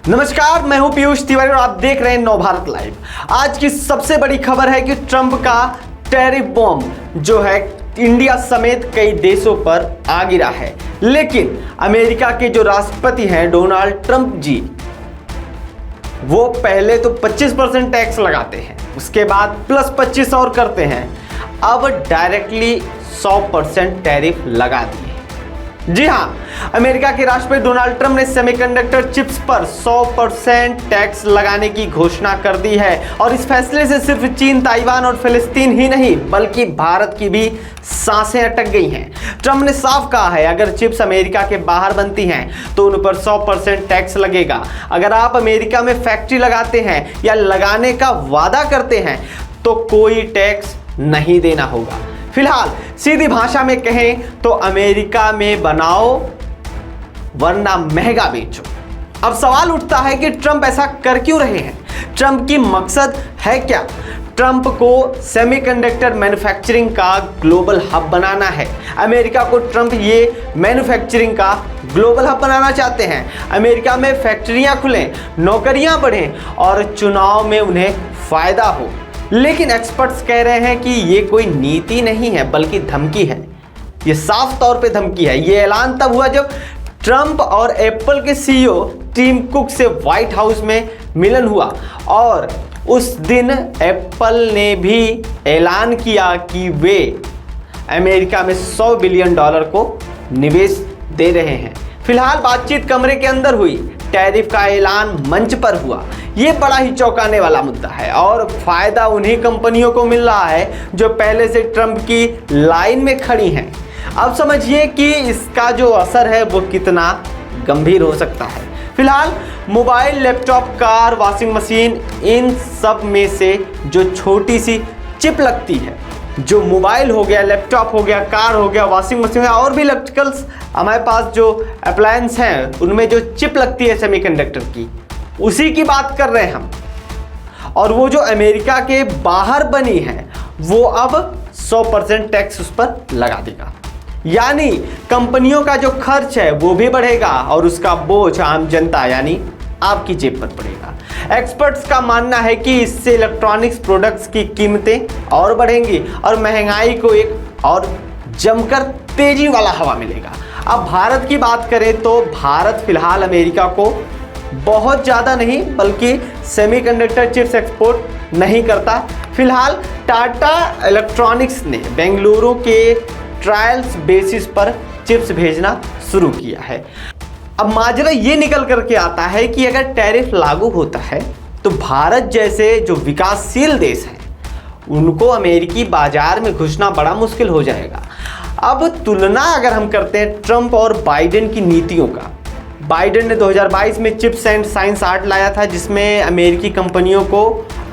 नमस्कार, मैं हूं पीयूष तिवारी और आप देख रहे हैं नवभारत लाइव। आज की सबसे बड़ी खबर है कि ट्रंप का टैरिफ बॉम्ब जो है इंडिया समेत कई देशों पर आ गिरा है। लेकिन अमेरिका के जो राष्ट्रपति हैं डोनाल्ड ट्रंप जी, वो पहले तो 25% टैक्स लगाते हैं, उसके बाद प्लस 25 और करते हैं, अब डायरेक्टली 100% टैरिफ लगा दिए। जी हां, अमेरिका के राष्ट्रपति डोनाल्ड ट्रंप ने सेमीकंडक्टर चिप्स पर 100% टैक्स लगाने की घोषणा कर दी है। और इस फैसले से सिर्फ चीन, ताइवान और फिलिस्तीन ही नहीं बल्कि भारत की भी सांसें अटक गई हैं। ट्रंप ने साफ कहा है, अगर चिप्स अमेरिका के बाहर बनती हैं तो उन पर 100% टैक्स लगेगा। अगर आप अमेरिका में फैक्ट्री लगाते हैं या लगाने का वादा करते हैं तो कोई टैक्स नहीं देना होगा। फिलहाल सीधी भाषा में कहें तो अमेरिका में बनाओ वरना महंगा बेचो। अब सवाल उठता है कि ट्रंप ऐसा कर क्यों रहे हैं? ट्रंप की मकसद है क्या? ट्रंप को सेमीकंडक्टर मैन्युफैक्चरिंग का ग्लोबल हब बनाना है। अमेरिका को ट्रंप ये मैन्युफैक्चरिंग का ग्लोबल हब बनाना चाहते हैं। अमेरिका में फैक्ट्रियां खुलें, नौकरियां बढ़ें और चुनाव में उन्हें फायदा हो। लेकिन एक्सपर्ट्स कह रहे हैं कि ये कोई नीति नहीं है बल्कि धमकी है। ये साफ तौर पे धमकी है। ये ऐलान तब हुआ जब ट्रंप और एप्पल के सीईओ टिम कुक से व्हाइट हाउस में मिलन हुआ और उस दिन एप्पल ने भी ऐलान किया कि वे अमेरिका में $100 बिलियन को निवेश दे रहे हैं। फिलहाल बातचीत कमरे के अंदर हुई, टैरिफ का ऐलान मंच पर हुआ। ये बड़ा ही चौंकाने वाला मुद्दा है और फायदा उन्हीं कंपनियों को मिल रहा है जो पहले से ट्रंप की लाइन में खड़ी हैं। अब समझिए कि इसका जो असर है वो कितना गंभीर हो सकता है। फिलहाल mobile, laptop, car, washing machine, इन सब में से जो छोटी सी चिप लगती है, जो मोबाइल हो गया, लैपटॉप हो गया, कार हो गया, वॉशिंग मशीन और भी इलेक्ट्रिकल्स हमारे पास जो अप्लायंस हैं उनमें जो चिप लगती है सेमीकंडक्टर की, उसी की बात कर रहे हैं हम। और वो जो अमेरिका के बाहर बनी है वो अब 100% टैक्स उस पर लगा देगा। यानी कंपनियों का जो खर्च है वो भी बढ़ेगा और उसका बोझ आम जनता यानी आपकी जेब पर पड़ेगा। एक्सपर्ट्स का मानना है कि इससे इलेक्ट्रॉनिक्स प्रोडक्ट्स की कीमतें और बढ़ेंगी और महंगाई को एक और जमकर तेजी वाला हवा मिलेगा। अब भारत की बात करें तो भारत फिलहाल अमेरिका को बहुत ज़्यादा नहीं बल्कि सेमीकंडक्टर चिप्स एक्सपोर्ट नहीं करता। फिलहाल टाटा इलेक्ट्रॉनिक्स ने बेंगलुरु के ट्रायल्स बेसिस पर चिप्स भेजना शुरू किया है। अब माजरा ये निकल करके आता है कि अगर टैरिफ लागू होता है तो भारत जैसे जो विकासशील देश हैं उनको अमेरिकी बाजार में घुसना बड़ा मुश्किल हो जाएगा। अब तुलना अगर हम करते हैं ट्रंप और बाइडेन की नीतियों का, बाइडेन ने 2022 में चिप्स एंड साइंस एक्ट लाया था जिसमें अमेरिकी कंपनियों को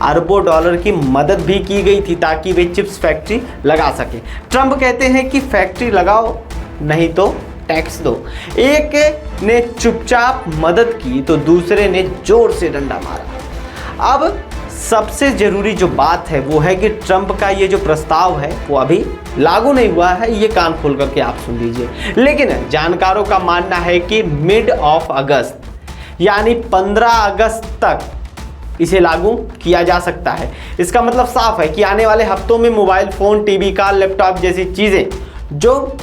अरबों डॉलर की मदद भी की गई थी ताकि वे चिप्स फैक्ट्री लगा सकें। ट्रंप कहते हैं कि फैक्ट्री लगाओ नहीं तो टैक्स दो। एक ने चुपचाप मदद की तो दूसरे ने जोर से डंडा मारा। अब सबसे जरूरी जो बात है वो है कि ट्रंप का ये जो प्रस्ताव है वो अभी लागू नहीं हुआ है, ये कान खोल करके आप सुन लीजिए। लेकिन जानकारों का मानना है कि मिड ऑफ अगस्त यानी 15 अगस्त तक इसे लागू किया जा सकता है। इसका मतलब साफ है कि आने वाले हफ्तों में mobile phone, TV, car, laptop जैसी चीज़ें जो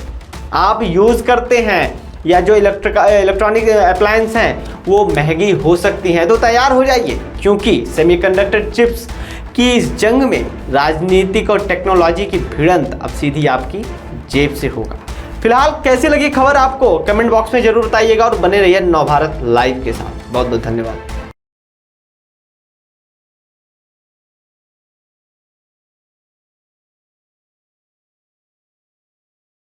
आप यूज़ करते हैं या जो इलेक्ट्रॉनिक अप्लायंस हैं वो महंगी हो सकती हैं। तो तैयार हो जाइए क्योंकि सेमीकंडक्टर चिप्स की इस जंग में राजनीतिक और टेक्नोलॉजी की भिड़ंत अब सीधी आपकी जेब से होगा। फिलहाल कैसी लगी खबर आपको कमेंट बॉक्स में जरूर बताइएगा और बने रहिए नवभारत लाइव के साथ। बहुत बहुत धन्यवाद।